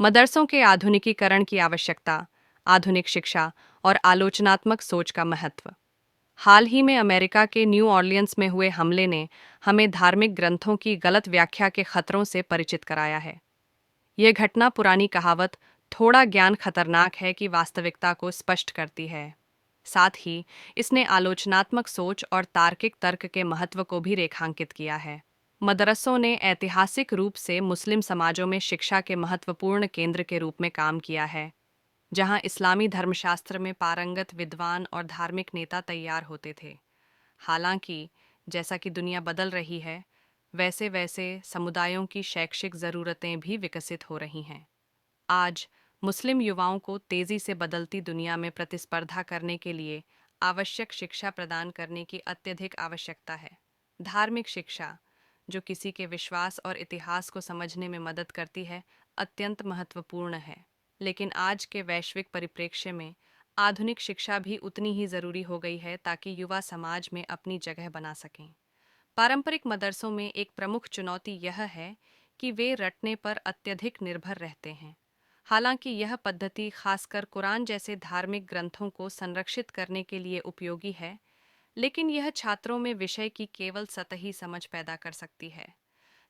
मदरसों के आधुनिकीकरण की आवश्यकता, आधुनिक शिक्षा और आलोचनात्मक सोच का महत्व। हाल ही में अमेरिका के न्यू ऑरलियंस में हुए हमले ने हमें धार्मिक ग्रंथों की गलत व्याख्या के खतरों से परिचित कराया है। यह घटना पुरानी कहावत थोड़ा ज्ञान खतरनाक है की वास्तविकता को स्पष्ट करती है। साथ ही इसने आलोचनात्मक सोच और तार्किक तर्क के महत्व को भी रेखांकित किया है। मदरसों ने ऐतिहासिक रूप से मुस्लिम समाजों में शिक्षा के महत्वपूर्ण केंद्र के रूप में काम किया है, जहां इस्लामी धर्मशास्त्र में पारंगत विद्वान और धार्मिक नेता तैयार होते थे। हालांकि जैसा कि दुनिया बदल रही है, वैसे वैसे समुदायों की शैक्षिक ज़रूरतें भी विकसित हो रही हैं। आज मुस्लिम युवाओं को तेज़ी से बदलती दुनिया में प्रतिस्पर्धा करने के लिए आवश्यक शिक्षा प्रदान करने की अत्यधिक आवश्यकता है। धार्मिक शिक्षा, जो किसी के विश्वास और इतिहास को समझने में मदद करती है, अत्यंत महत्वपूर्ण है। लेकिन आज के वैश्विक परिप्रेक्ष्य में आधुनिक शिक्षा भी उतनी ही ज़रूरी हो गई है ताकि युवा समाज में अपनी जगह बना सकें। पारंपरिक मदरसों में एक प्रमुख चुनौती यह है कि वे रटने पर अत्यधिक निर्भर रहते हैं। हालांकि यह पद्धति खासकर कुरान जैसे धार्मिक ग्रंथों को संरक्षित करने के लिए उपयोगी है, लेकिन यह छात्रों में विषय की केवल सतही समझ पैदा कर सकती है।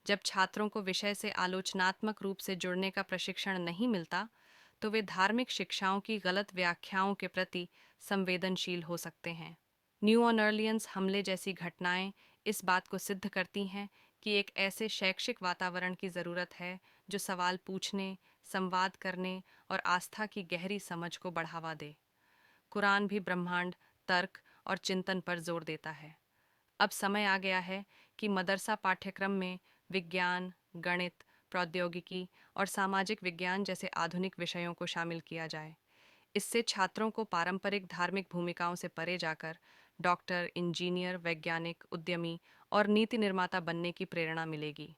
जब छात्रों को विषय से आलोचनात्मक रूप से जुड़ने का प्रशिक्षण नहीं मिलता, तो वे धार्मिक शिक्षाओं की गलत व्याख्याओं के प्रति संवेदनशील हो सकते हैं। न्यू ऑर्लियंस हमले जैसी घटनाएं इस बात को सिद्ध करती हैं कि एक ऐसे शैक्षिक वातावरण की ज़रूरत है जो सवाल पूछने, संवाद करने और आस्था की गहरी समझ को बढ़ावा दे। कुरान भी ब्रह्मांड, तर्क और चिंतन पर जोर देता है। अब समय आ गया है कि मदरसा पाठ्यक्रम में विज्ञान, गणित, प्रौद्योगिकी और सामाजिक विज्ञान जैसे आधुनिक विषयों को शामिल किया जाए। इससे छात्रों को पारंपरिक धार्मिक भूमिकाओं से परे जाकर डॉक्टर, इंजीनियर, वैज्ञानिक, उद्यमी और नीति निर्माता बनने की प्रेरणा मिलेगी।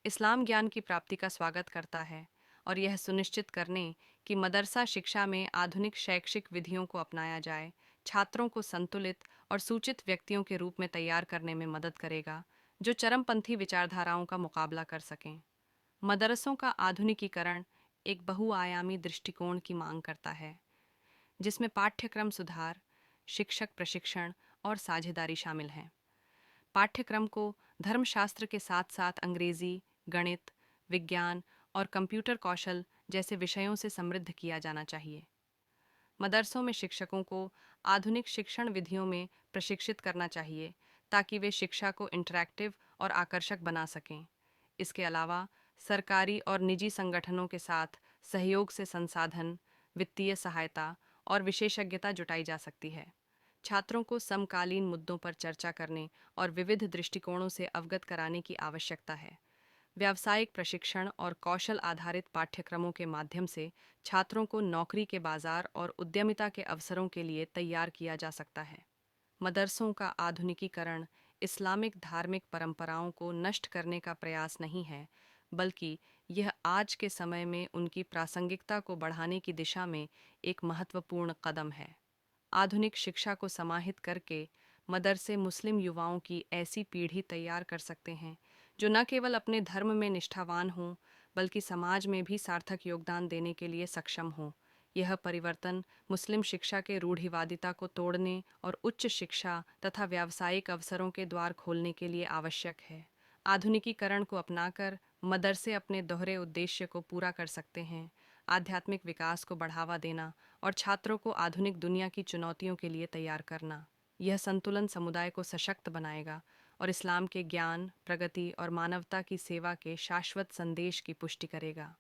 इस्लाम ज्ञान की प्राप्ति का स्वागत करता है और यह सुनिश्चित करने कि मदरसा शिक्षा में आधुनिक शैक्षिक विधियों को अपनाया जाए, छात्रों को संतुलित और सूचित व्यक्तियों के रूप में तैयार करने में मदद करेगा, जो चरमपंथी विचारधाराओं का मुकाबला कर सकें। मदरसों का आधुनिकीकरण एक बहुआयामी दृष्टिकोण की मांग करता है, जिसमें पाठ्यक्रम सुधार, शिक्षक प्रशिक्षण और साझेदारी शामिल हैं। पाठ्यक्रम को धर्मशास्त्र के साथ साथ अंग्रेजी, गणित, विज्ञान और कंप्यूटर कौशल जैसे विषयों से समृद्ध किया जाना चाहिए। मदरसों में शिक्षकों को आधुनिक शिक्षण विधियों में प्रशिक्षित करना चाहिए ताकि वे शिक्षा को इंटरैक्टिव और आकर्षक बना सकें। इसके अलावा सरकारी और निजी संगठनों के साथ सहयोग से संसाधन, वित्तीय सहायता और विशेषज्ञता जुटाई जा सकती है। छात्रों को समकालीन मुद्दों पर चर्चा करने और विविध दृष्टिकोणों से अवगत कराने की आवश्यकता है। व्यावसायिक प्रशिक्षण और कौशल आधारित पाठ्यक्रमों के माध्यम से छात्रों को नौकरी के बाजार और उद्यमिता के अवसरों के लिए तैयार किया जा सकता है। मदरसों का आधुनिकीकरण इस्लामिक धार्मिक परंपराओं को नष्ट करने का प्रयास नहीं है, बल्कि यह आज के समय में उनकी प्रासंगिकता को बढ़ाने की दिशा में एक महत्वपूर्ण कदम है। आधुनिक शिक्षा को समाहित करके मदरसे मुस्लिम युवाओं की ऐसी पीढ़ी तैयार कर सकते हैं जो न केवल अपने धर्म में निष्ठावान हों, बल्कि समाज में भी सार्थक योगदान देने के लिए सक्षम हों। यह परिवर्तन मुस्लिम शिक्षा के रूढ़िवादिता को तोड़ने और उच्च शिक्षा तथा व्यावसायिक अवसरों के द्वार खोलने के लिए आवश्यक है। आधुनिकीकरण को अपनाकर मदरसे अपने दोहरे उद्देश्य को पूरा कर सकते हैं: आध्यात्मिक विकास को बढ़ावा देना और छात्रों को आधुनिक दुनिया की चुनौतियों के लिए तैयार करना। यह संतुलन समुदाय को सशक्त बनाएगा और इस्लाम के ज्ञान, प्रगति और मानवता की सेवा के शाश्वत संदेश की पुष्टि करेगा।